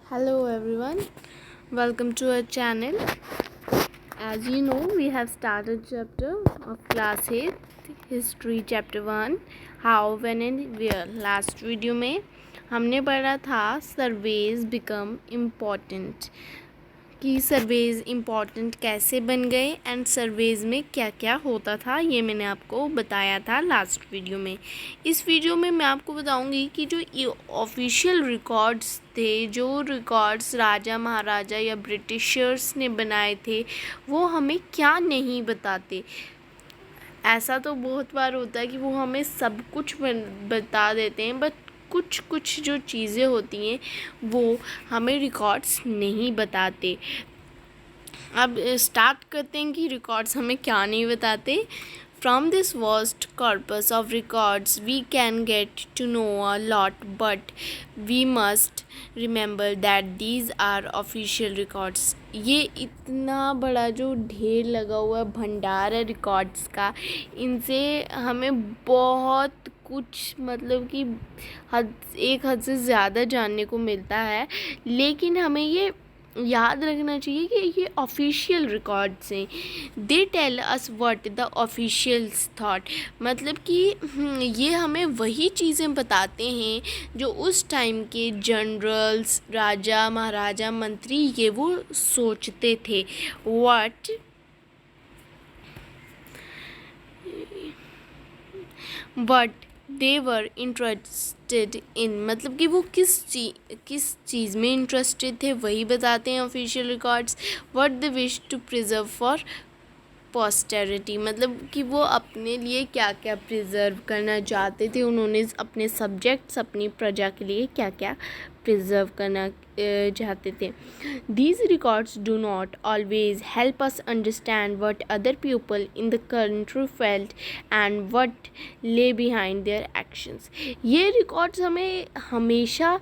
Hello everyone, welcome to our channel. As you know, we have started chapter of class 8 history chapter 1 how, when and where. Last video में हमने पढ़ा था surveys become important कि surveys important कैसे बन गए and surveys में क्या क्या होता था, ये मैंने आपको बताया था लास्ट वीडियो में। इस वीडियो में मैं आपको बताऊंगी कि जो ऑफिशियल रिकॉर्ड्स थे, जो रिकॉर्ड्स राजा महाराजा या ब्रिटिशर्स ने बनाए थे, वो हमें क्या नहीं बताते। ऐसा तो बहुत बार होता है कि वो हमें सब कुछ बता देते हैं, बट कुछ कुछ जो चीज़ें होती हैं वो हमें रिकॉर्ड्स नहीं बताते। अब स्टार्ट करते हैं कि रिकॉर्ड्स हमें क्या नहीं बताते। From this vast corpus of records, we can get to know a lot, but we must remember that these are official records. ये इतना बड़ा जो ढेर लगा हुआ भंडार है रिकॉर्ड्स का, इनसे हमें बहुत कुछ मतलब कि एक हद से ज़्यादा जानने को मिलता है, लेकिन हमें ये याद रखना चाहिए कि ये ऑफिशियल रिकॉर्ड्स हैं। They tell us what the officials thought, मतलब कि ये हमें वही चीज़ें बताते हैं जो उस टाइम के जनरल्स, राजा महाराजा, मंत्री ये वो सोचते थे। What they were interested in, मतलब कि वो किस चीज़ में इंटरेस्टेड थे वही बताते हैं official records. What they wish to preserve for posterity, मतलब कि वो अपने लिए क्या क्या प्रिजर्व करना चाहते थे, उन्होंने अपने सब्जेक्ट्स, अपनी प्रजा के लिए क्या क्या प्रिजर्व करना चाहते थे। These records do not always help us understand what other people in the country felt and what lay behind their actions. ये रिकॉर्ड्स हमें हमेशा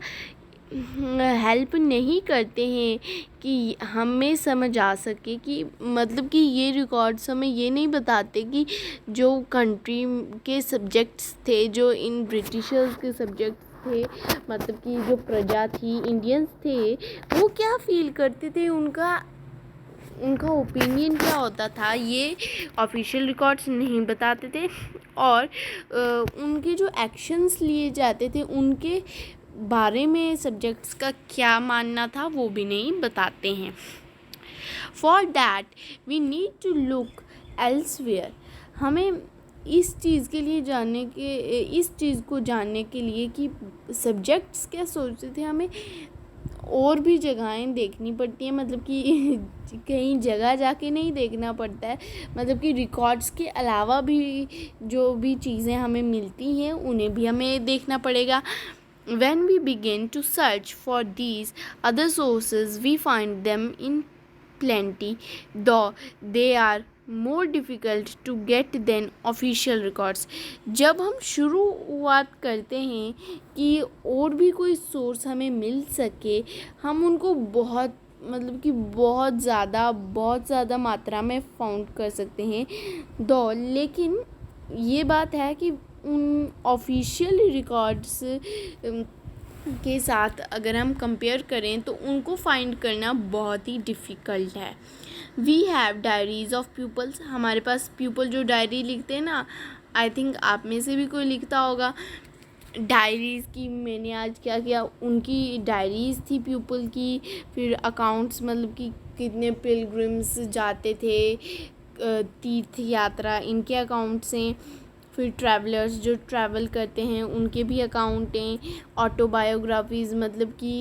हेल्प नहीं करते हैं कि हमें समझ आ सके कि मतलब कि ये रिकॉर्ड्स हमें ये नहीं बताते कि जो कंट्री के सब्जेक्ट्स थे, जो इन ब्रिटिशर्स के सब्जेक्ट्स थे, मतलब कि जो प्रजा थी, इंडियंस थे, वो क्या फील करते थे, उनका ओपिनियन क्या होता था, ये ऑफिशियल रिकॉर्ड्स नहीं बताते थे। और उनके जो एक्शंस लिए जाते थे, उनके बारे में सब्जेक्ट्स का क्या मानना था, वो भी नहीं बताते हैं। For that we need to look elsewhere, हमें इस चीज़ को जानने के लिए कि सब्जेक्ट्स क्या सोचते थे, हमें और भी जगहें देखनी पड़ती हैं, मतलब कि कहीं जगह जाके नहीं देखना पड़ता है, मतलब कि रिकॉर्ड्स के अलावा भी जो भी चीज़ें हमें मिलती हैं उन्हें भी हमें देखना पड़ेगा। When we begin to search for these other sources, we find them in plenty, though they are more difficult to get than official records. जब हम शुरुआत करते हैं कि और भी कोई सोर्स हमें मिल सके, हम उनको बहुत मतलब कि बहुत ज़्यादा मात्रा में फाउंड कर सकते हैं दो, लेकिन ये बात है कि उन ऑफिशियल रिकॉर्ड्स के साथ अगर हम कंपेयर करें तो उनको फाइंड करना बहुत ही डिफ़िकल्ट है। We have diaries of peoples, हमारे पास पीपल जो डायरी लिखते हैं ना, आई थिंक आप में से भी कोई लिखता होगा डायरीज़ की मैंने आज क्या किया, उनकी डायरीज़ थी पीपल की। फिर अकाउंट्स, मतलब कि कितने पिलग्रिम्स जाते थे तीर्थ यात्रा, इनके अकाउंट्स हैं। फिर ट्रैवलर्स जो ट्रैवल करते हैं उनके भी अकाउंट हैं। ऑटोबायोग्राफीज़, मतलब कि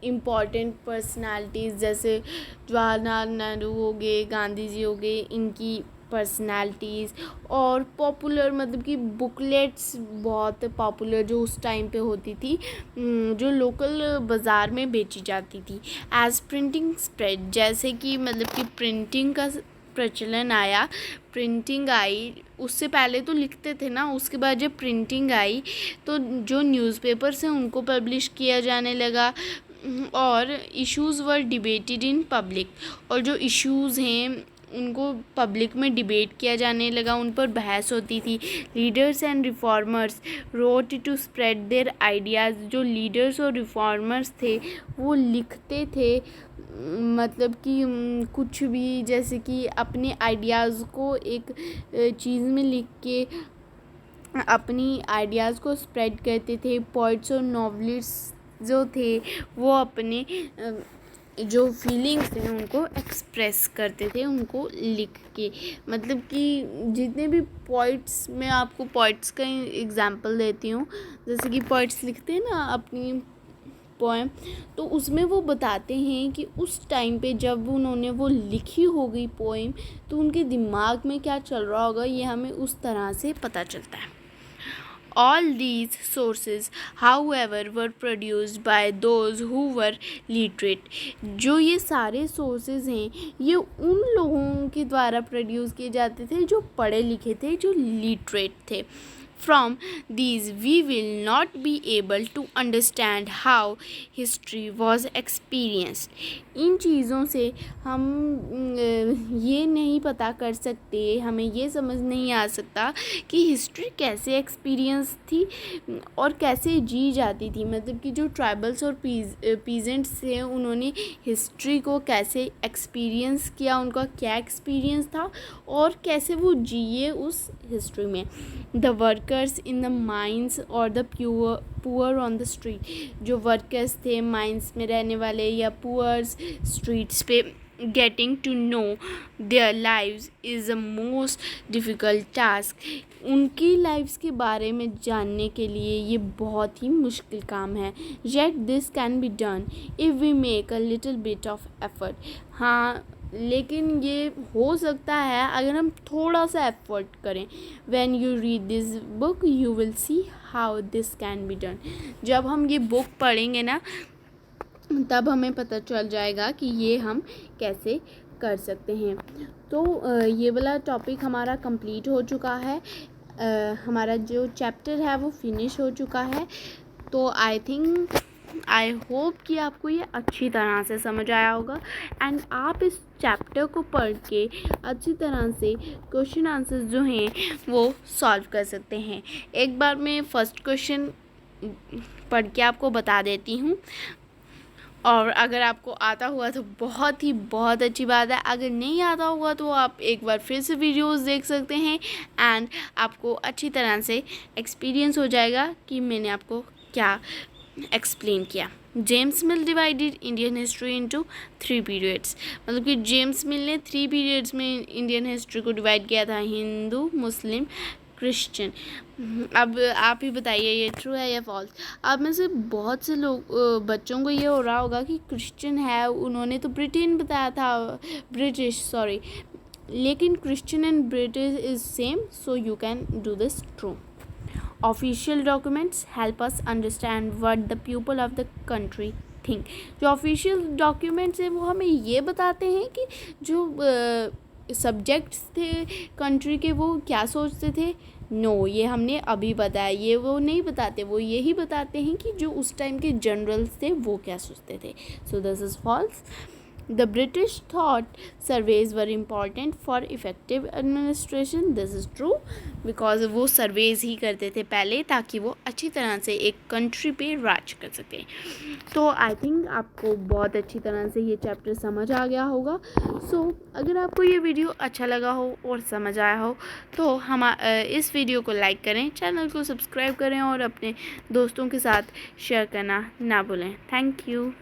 इम्पॉर्टेंट पर्सनालिटीज़ जैसे जवाहरलाल नेहरू हो गए, गांधी जी हो गए, इनकी पर्सनालिटीज़। और पॉपुलर, मतलब कि बुकलेट्स बहुत पॉपुलर जो उस टाइम पे होती थी, जो लोकल बाज़ार में बेची जाती थी। एज प्रिंटिंग स्प्रेड, जैसे कि मतलब कि प्रिंटिंग का प्रचलन आया, प्रिंटिंग आई, उससे पहले तो लिखते थे ना, उसके बाद जब प्रिंटिंग आई तो जो न्यूज़पेपर्स हैं उनको पब्लिश किया जाने लगा और issues were debated in public, और जो इश्यूज़ हैं उनको पब्लिक में डिबेट किया जाने लगा, उन पर बहस होती थी। Leaders and reformers wrote to spread their ideas. जो लीडर्स और रिफॉर्मर्स थे वो लिखते थे, मतलब कि कुछ भी, जैसे कि अपने आइडियाज़ को एक चीज़ में लिख के अपनी आइडियाज़ को स्प्रेड करते थे। पोइट्स और नॉवलिस्ट जो थे वो अपने जो फीलिंग्स थे उनको एक्सप्रेस करते थे, उनको लिख के। मतलब कि जितने भी पोइट्स, मैं आपको पोइट्स का एग्जांपल देती हूँ। जैसे कि पोइट्स लिखते हैं ना अपनी पोएम, तो उसमें वो बताते हैं कि उस टाइम पे जब उन्होंने वो लिखी होगी पोएम, तो उनके दिमाग में क्या चल रहा होगा, ये हमें उस तरह से पता चलता है। All these sources, however, were produced by those who were literate. जो ये सारे sources हैं ये उन लोगों के द्वारा प्रोड्यूस किए जाते थे जो पढ़े लिखे थे, जो literate थे। From these we will not be able to understand how history was experienced. इन चीज़ों से हम ये नहीं पता कर सकते, हमें ये समझ नहीं आ सकता कि हिस्ट्री कैसे एक्सपीरियंस थी और कैसे जी जाती थी। मतलब कि जो ट्राइबल्स और पीजेंट्स थे उन्होंने हिस्ट्री को कैसे एक्सपीरियंस किया, उनका क्या एक्सपीरियंस था और कैसे वो जिए उस हिस्ट्री में। The workers in the mines और the poor on the street. जो वर्कर्स थे माइंस में रहने वाले या पुअर्स स्ट्रीट्स पे, getting to know their lives is the most difficult task. उनकी लाइफ्स के बारे में जानने के लिए ये बहुत ही मुश्किल काम है। Yet this can be done if we make a little bit of effort. हाँ, लेकिन ये हो सकता है अगर हम थोड़ा सा एफर्ट करें। When you read this book you will see how this can be done. जब हम ये बुक पढ़ेंगे ना तब हमें पता चल जाएगा कि ये हम कैसे कर सकते हैं। तो ये वाला टॉपिक हमारा कंप्लीट हो चुका है, हमारा जो चैप्टर है वो फिनिश हो चुका है। तो आई होप कि आपको ये अच्छी तरह से समझ आया होगा एंड आप इस चैप्टर को पढ़ के अच्छी तरह से क्वेश्चन आंसर्स जो हैं वो सॉल्व कर सकते हैं। एक बार मैं फर्स्ट क्वेश्चन पढ़ के आपको बता देती हूँ, और अगर आपको आता हुआ तो बहुत अच्छी बात है। अगर नहीं आता हुआ तो आप एक बार फिर से वीडियोस देख सकते हैं एंड आपको अच्छी तरह से एक्सपीरियंस हो जाएगा कि मैंने आपको क्या एक्सप्लेन किया। जेम्स मिल divided Indian history into 3 periods. मतलब कि जेम्स मिल ने 3 पीरियड्स में इंडियन हिस्ट्री को डिवाइड किया था, हिंदू, मुस्लिम, क्रिश्चियन। अब आप ही बताइए ये ट्रू है या फॉल्स। अब में से बहुत से लोग बच्चों को ये हो रहा होगा कि क्रिश्चियन है, उन्होंने तो ब्रिटेन बताया था, ब्रिटिश सॉरी, लेकिन Christian and British is same, so you can do this true. Official documents help us understand what the people of the country think. जो ऑफिशियल डॉक्यूमेंट्स हैं वो हमें ये बताते हैं कि जो सब्जेक्ट्स थे कंट्री के वो क्या सोचते थे। नो, ये हमने अभी बताया, ये वो नहीं बताते, वो यही बताते हैं कि जो उस टाइम के जनरल्स थे वो क्या सोचते थे। So this is false. The British thought surveys were important for effective administration. This is true because वो surveys ही करते थे पहले ताकि वो अच्छी तरह से एक country पे राज कर सकें। तो आई थिंक आपको बहुत अच्छी तरह से ये चैप्टर समझ आ गया होगा। सो अगर आपको ये वीडियो अच्छा लगा हो और समझ आया हो तो इस वीडियो को लाइक करें, चैनल को सब्सक्राइब करें और अपने दोस्तों के साथ शेयर करना ना भूलें। Thank you.